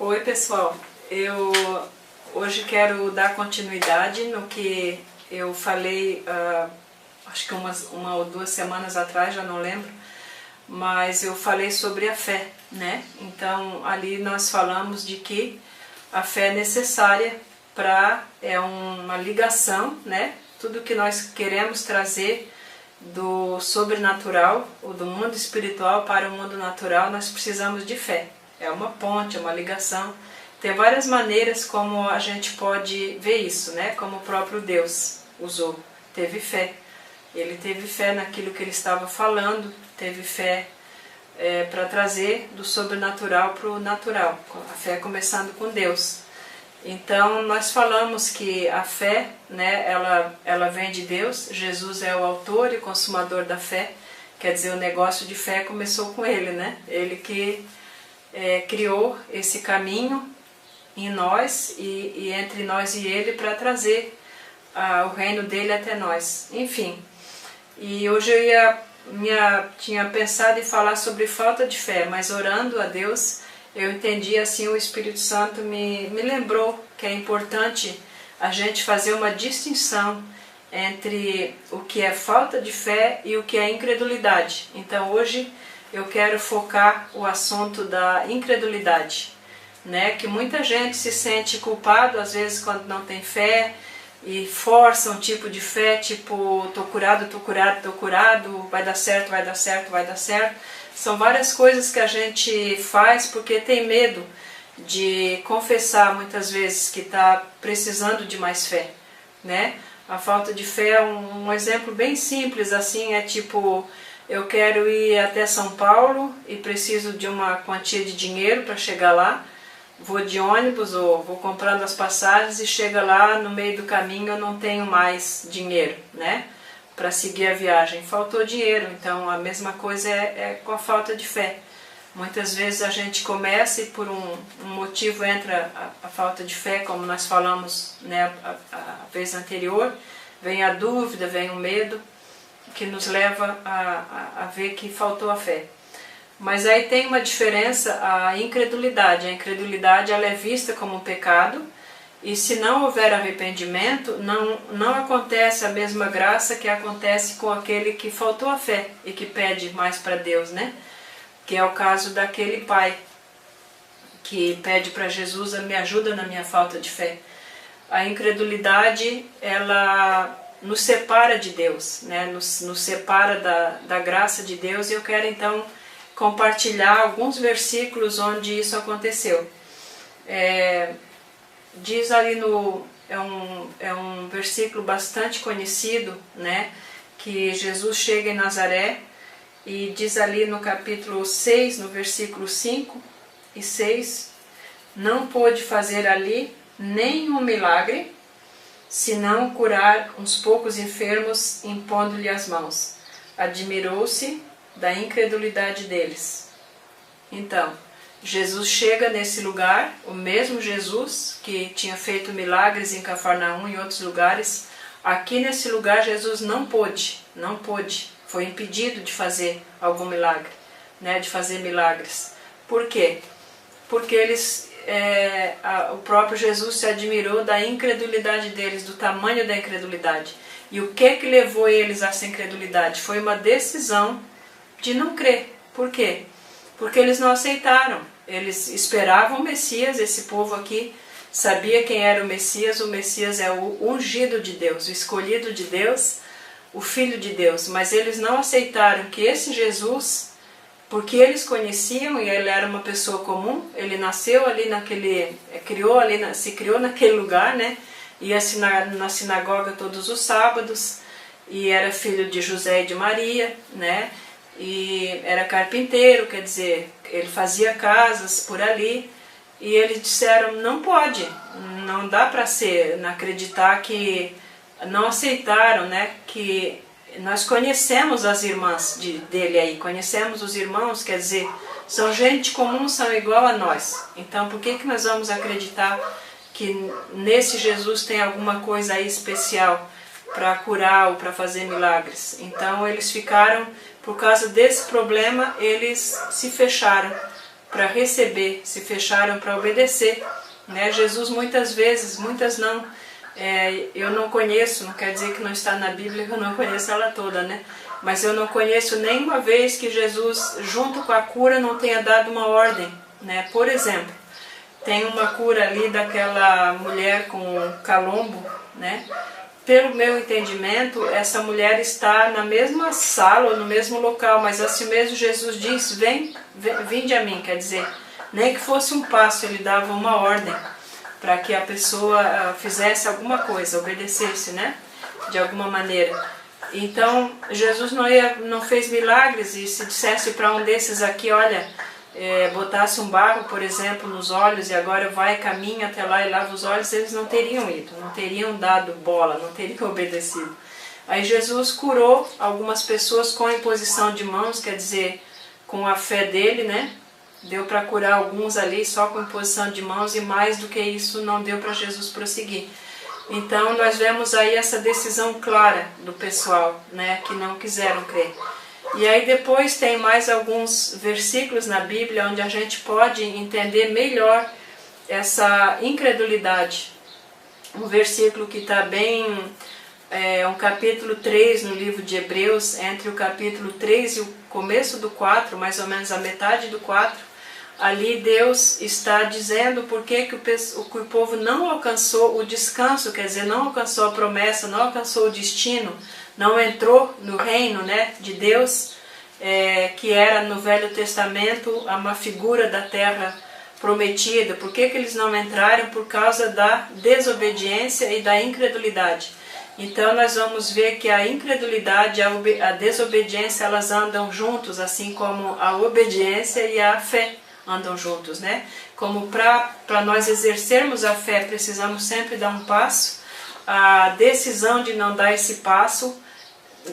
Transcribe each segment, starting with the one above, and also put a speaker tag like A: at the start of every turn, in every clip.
A: Oi pessoal, eu hoje quero dar continuidade no que eu falei, acho que uma ou duas semanas atrás, já não lembro, mas eu falei sobre a fé, né? Então ali nós falamos de que a fé é necessária é uma ligação, né? Tudo que nós queremos trazer do sobrenatural ou do mundo espiritual para o mundo natural, nós precisamos de fé. É uma ponte, é uma ligação. Tem várias maneiras como a gente pode ver isso, né? Como o próprio Deus usou, teve fé. Ele teve fé naquilo que ele estava falando, teve fé para trazer do sobrenatural para o natural. A fé começando com Deus. Então nós falamos que a fé, né, ela vem de Deus. Jesus é o autor e consumador da fé. Quer dizer, o negócio de fé começou com ele, né? Ele que criou esse caminho em nós e entre nós e ele para trazer o reino dele até nós. Enfim, e hoje eu tinha pensado em falar sobre falta de fé, mas orando a Deus eu entendi assim, o Espírito Santo me lembrou que é importante a gente fazer uma distinção entre o que é falta de fé e o que é incredulidade. Então hoje eu quero focar o assunto da incredulidade, né? Que muita gente se sente culpado às vezes quando não tem fé e força um tipo de fé, tipo, tô curado, vai dar certo, vai dar certo, vai dar certo. São várias coisas que a gente faz porque tem medo de confessar muitas vezes que está precisando de mais fé, né? A falta de fé é um exemplo bem simples assim, é tipo, eu quero ir até São Paulo e preciso de uma quantia de dinheiro para chegar lá, vou de ônibus ou vou comprando as passagens e chega lá, no meio do caminho eu não tenho mais dinheiro, né? Para seguir a viagem, faltou dinheiro. Então a mesma coisa é com a falta de fé. Muitas vezes a gente começa e por um motivo entra a falta de fé, como nós falamos, né, a vez anterior, vem a dúvida, vem o medo, que nos leva a ver que faltou a fé. Mas aí tem uma diferença, a incredulidade. A incredulidade ela é vista como um pecado, e se não houver arrependimento, não acontece a mesma graça que acontece com aquele que faltou a fé e que pede mais para Deus, né? Que é o caso daquele pai que pede para Jesus, me ajuda na minha falta de fé. A incredulidade, ela nos separa de Deus, né? nos separa da graça de Deus, e eu quero então compartilhar alguns versículos onde isso aconteceu. Diz ali é um versículo bastante conhecido, né? Que Jesus chega em Nazaré e diz ali no capítulo 6, no versículo 5 e 6, não pôde fazer ali nenhum milagre, senão curar uns poucos enfermos impondo-lhe as mãos. Admirou-se da incredulidade deles. Então, Jesus chega nesse lugar, o mesmo Jesus que tinha feito milagres em Cafarnaum e em outros lugares, aqui nesse lugar Jesus não pôde, foi impedido de fazer algum milagre, né, de fazer milagres. Por quê? Porque o próprio Jesus se admirou da incredulidade deles, do tamanho da incredulidade. E o que levou eles a essa incredulidade? Foi uma decisão de não crer. Por quê? Porque eles não aceitaram. Eles esperavam o Messias, esse povo aqui sabia quem era o Messias é o ungido de Deus, o escolhido de Deus, o Filho de Deus. Mas eles não aceitaram que esse Jesus, porque eles conheciam e ele era uma pessoa comum, ele nasceu ali se criou naquele lugar, né? Ia na sinagoga todos os sábados, e era filho de José e de Maria, né? E era carpinteiro, quer dizer, ele fazia casas por ali, e eles disseram, não pode, não dá para acreditar, que não aceitaram, né, que nós conhecemos as irmãs dele aí, conhecemos os irmãos, quer dizer, são gente comum, são igual a nós, então por que nós vamos acreditar que nesse Jesus tem alguma coisa aí especial para curar ou para fazer milagres? Então eles ficaram, por causa desse problema, eles se fecharam para receber, se fecharam para obedecer, né? Jesus muitas vezes, muitas não, eu não conheço, não quer dizer que não está na Bíblia, que eu não conheço ela toda, né? Mas eu não conheço nenhuma vez que Jesus, junto com a cura, não tenha dado uma ordem, né? Por exemplo, tem uma cura ali daquela mulher com calombo, né? Pelo meu entendimento, essa mulher está na mesma sala ou no mesmo local, mas assim mesmo Jesus diz, vinde a mim, quer dizer, nem que fosse um passo, ele dava uma ordem para que a pessoa fizesse alguma coisa, obedecesse, né? De alguma maneira. Então, Jesus não fez milagres, e se dissesse para um desses aqui, olha, botasse um barro, por exemplo, nos olhos e agora vai, caminha até lá e lava os olhos, eles não teriam ido, não teriam dado bola, não teriam obedecido. Aí Jesus curou algumas pessoas com a imposição de mãos, quer dizer, com a fé dele, né? Deu para curar alguns ali só com imposição de mãos, e mais do que isso não deu para Jesus prosseguir. Então nós vemos aí essa decisão clara do pessoal, né, que não quiseram crer. E aí depois tem mais alguns versículos na Bíblia onde a gente pode entender melhor essa incredulidade. Um versículo que está bem, um capítulo 3 no livro de Hebreus, entre o capítulo 3 e o começo do 4, mais ou menos a metade do 4, ali Deus está dizendo por que o povo não alcançou o descanso, quer dizer, não alcançou a promessa, não alcançou o destino, não entrou no reino, né, de Deus, que era no Velho Testamento uma figura da terra prometida. Por que eles não entraram? Por causa da desobediência e da incredulidade. Então nós vamos ver que a incredulidade e a desobediência, elas andam juntos, assim como a obediência e a fé andam juntos, né? Como para nós exercermos a fé, precisamos sempre dar um passo. A decisão de não dar esse passo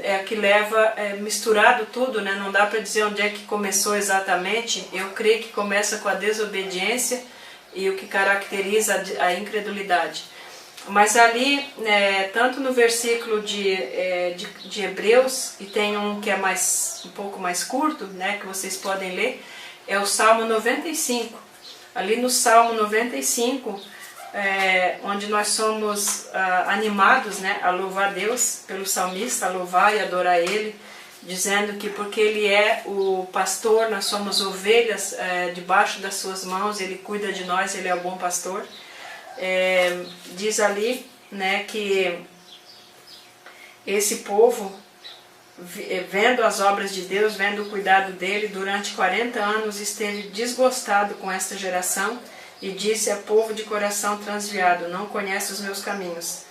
A: é que leva misturado tudo, né? Não dá para dizer onde é que começou exatamente. Eu creio que começa com a desobediência e o que caracteriza a incredulidade. Mas ali, tanto no versículo de Hebreus, e tem um que é um pouco mais curto, né, que vocês podem ler, é o Salmo 95. Ali no Salmo 95, onde nós somos animados, né, a louvar a Deus, pelo salmista, a louvar e adorar Ele, dizendo que porque Ele é o pastor, nós somos ovelhas debaixo das suas mãos, Ele cuida de nós, Ele é o bom pastor. Diz ali, né, que esse povo, vendo as obras de Deus, vendo o cuidado dele, durante 40 anos esteve desgostado com esta geração e disse a povo de coração transviado, não conhece os meus caminhos.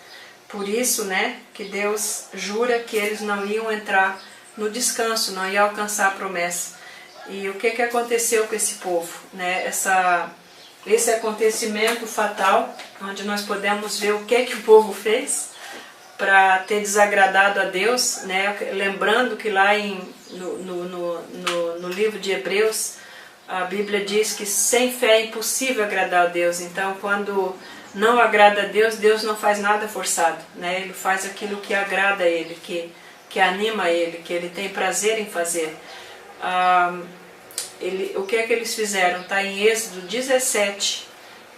A: Por isso, né, que Deus jura que eles não iam entrar no descanso, não iam alcançar a promessa. E o que aconteceu com esse povo, né? Esse acontecimento fatal, onde nós podemos ver o que o povo fez para ter desagradado a Deus, né? Lembrando que lá no livro de Hebreus, a Bíblia diz que sem fé é impossível agradar a Deus. Então, quando não agrada a Deus, Deus não faz nada forçado, né? Ele faz aquilo que agrada a Ele, que anima Ele, que Ele tem prazer em fazer. O que eles fizeram? Está em Êxodo 17,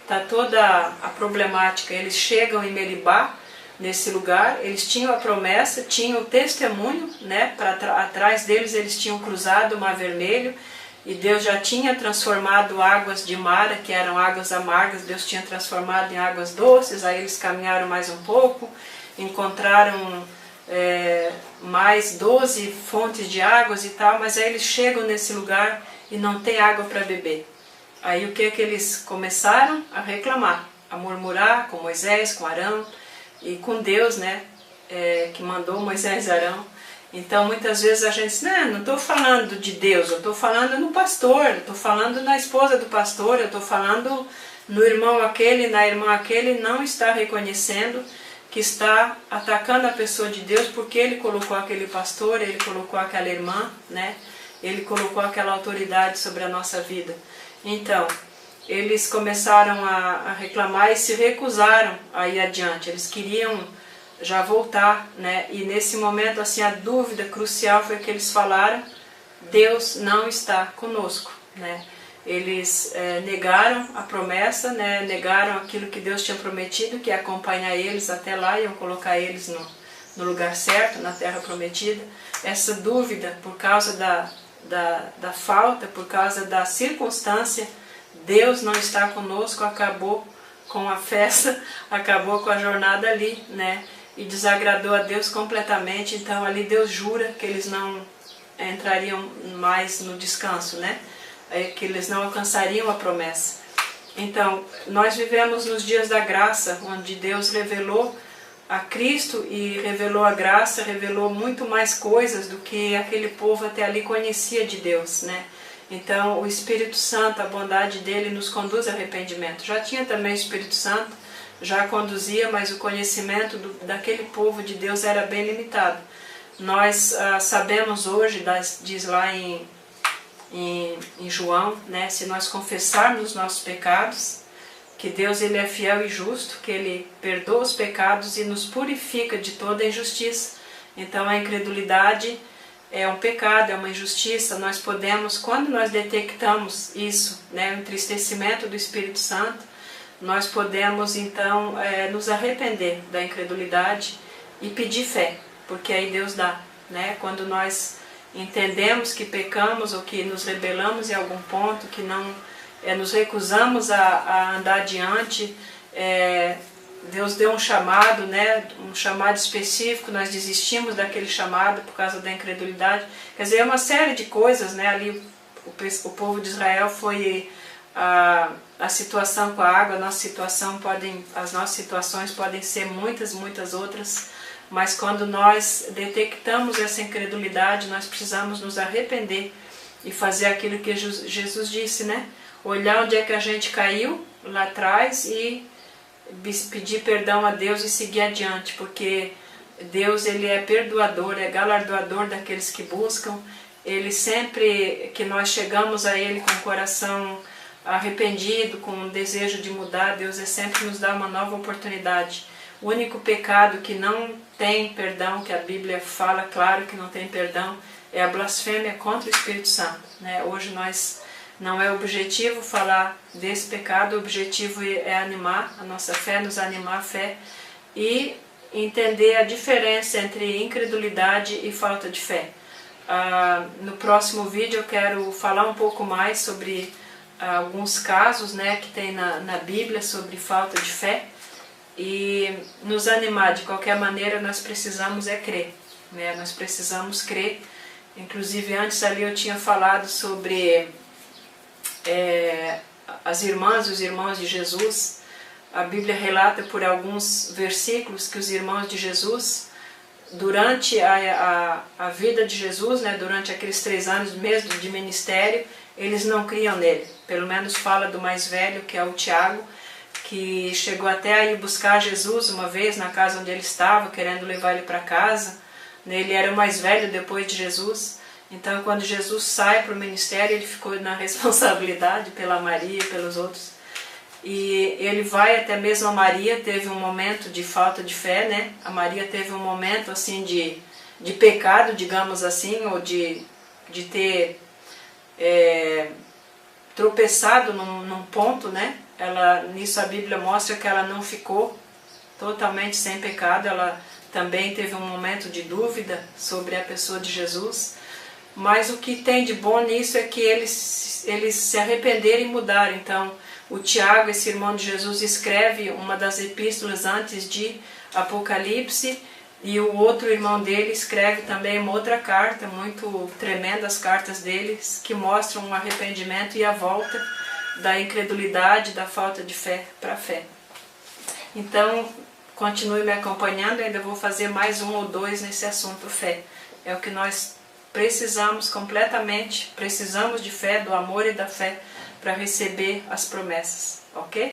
A: está toda a problemática. Eles chegam em Meribá, nesse lugar, eles tinham a promessa, tinham o testemunho, né? Atrás deles eles tinham cruzado o Mar Vermelho, e Deus já tinha transformado águas de Mara, que eram águas amargas, Deus tinha transformado em águas doces. Aí eles caminharam mais um pouco, encontraram mais 12 fontes de águas e tal, mas aí eles chegam nesse lugar e não tem água para beber. Aí o que eles começaram? A reclamar, a murmurar com Moisés, com Arão e com Deus, né? Que mandou Moisés e Arão. Então muitas vezes a gente diz, não estou falando de Deus, eu estou falando no pastor, eu estou falando na esposa do pastor, eu estou falando no irmão aquele, na irmã aquele. Não está reconhecendo que está atacando a pessoa de Deus, porque ele colocou aquele pastor, ele colocou aquela irmã, né? Ele colocou aquela autoridade sobre a nossa vida. Então, eles começaram a reclamar e se recusaram a ir adiante. Eles queriam já voltar, né? E nesse momento, assim, a dúvida crucial foi que eles falaram: Deus não está conosco, né? Eles negaram a promessa, né? Negaram aquilo que Deus tinha prometido, que ia acompanhar eles até lá, iam colocar eles no lugar certo, na terra prometida. Essa dúvida, por causa da falta, por causa da circunstância, Deus não está conosco, acabou com a festa, acabou com a jornada ali, né? E desagradou a Deus completamente. Então ali Deus jura que eles não entrariam mais no descanso, né? Que eles não alcançariam a promessa. Então nós vivemos nos dias da graça, onde Deus revelou a Cristo e revelou a graça, revelou muito mais coisas do que aquele povo até ali conhecia de Deus, né? Então o Espírito Santo, a bondade dele nos conduz ao arrependimento. Já tinha também o Espírito Santo, já conduzia, mas o conhecimento daquele povo de Deus era bem limitado. Nós sabemos hoje, diz lá em João, né, se nós confessarmos os nossos pecados, que Deus ele é fiel e justo, que Ele perdoa os pecados e nos purifica de toda injustiça. Então a incredulidade é um pecado, é uma injustiça. Nós podemos, quando nós detectamos isso, né, o entristecimento do Espírito Santo, nós podemos então nos arrepender da incredulidade e pedir fé, porque aí Deus dá, né? Quando nós entendemos que pecamos ou que nos rebelamos em algum ponto, que não nos recusamos a andar adiante, Deus deu um chamado, né? Um chamado específico, nós desistimos daquele chamado por causa da incredulidade. Quer dizer, é uma série de coisas, né? Ali o povo de Israel foi a situação com a água, as nossas situações podem ser muitas outras, mas quando nós detectamos essa incredulidade, nós precisamos nos arrepender e fazer aquilo que Jesus disse, né? Olhar onde é que a gente caiu lá atrás e pedir perdão a Deus e seguir adiante, porque Deus ele é perdoador, é galardoador daqueles que buscam. Ele sempre que nós chegamos a Ele com o coração arrependido, com um desejo de mudar, Deus sempre nos dá uma nova oportunidade. O único pecado que não tem perdão, que a Bíblia fala claro que não tem perdão, é a blasfêmia contra o Espírito Santo, né? Hoje não é objetivo falar desse pecado, o objetivo é animar a nossa fé, nos animar a fé e entender a diferença entre incredulidade e falta de fé. No próximo vídeo eu quero falar um pouco mais sobre alguns casos, né, que tem na Bíblia sobre falta de fé e nos animar. De qualquer maneira nós precisamos crer, né? Nós precisamos crer. Inclusive antes ali eu tinha falado sobre as irmãs e os irmãos de Jesus. A Bíblia relata por alguns versículos que os irmãos de Jesus, durante a vida de Jesus, né, durante aqueles 3 anos mesmo de ministério, eles não criam nele. Pelo menos fala do mais velho, que é o Tiago, que chegou até a ir buscar Jesus uma vez na casa onde ele estava, querendo levar ele para casa. Ele era o mais velho depois de Jesus. Então quando Jesus sai para o ministério, ele ficou na responsabilidade pela Maria e pelos outros. E ele vai até mesmo a Maria, teve um momento de falta de fé, né? A Maria teve um momento assim de pecado, digamos assim, ou de ter tropeçado num ponto, né? Nisso a Bíblia mostra que ela não ficou totalmente sem pecado, ela também teve um momento de dúvida sobre a pessoa de Jesus. Mas o que tem de bom nisso é que eles se arrependeram e mudaram. Então o Tiago, esse irmão de Jesus, escreve uma das epístolas antes de Apocalipse, e o outro irmão dele escreve também uma outra carta, muito tremenda, as cartas deles, que mostram um arrependimento e a volta da incredulidade, da falta de fé para a fé. Então, continue me acompanhando, ainda vou fazer mais 1 ou 2 nesse assunto fé. É o que nós precisamos completamente, precisamos de fé, do amor e da fé, para receber as promessas, ok?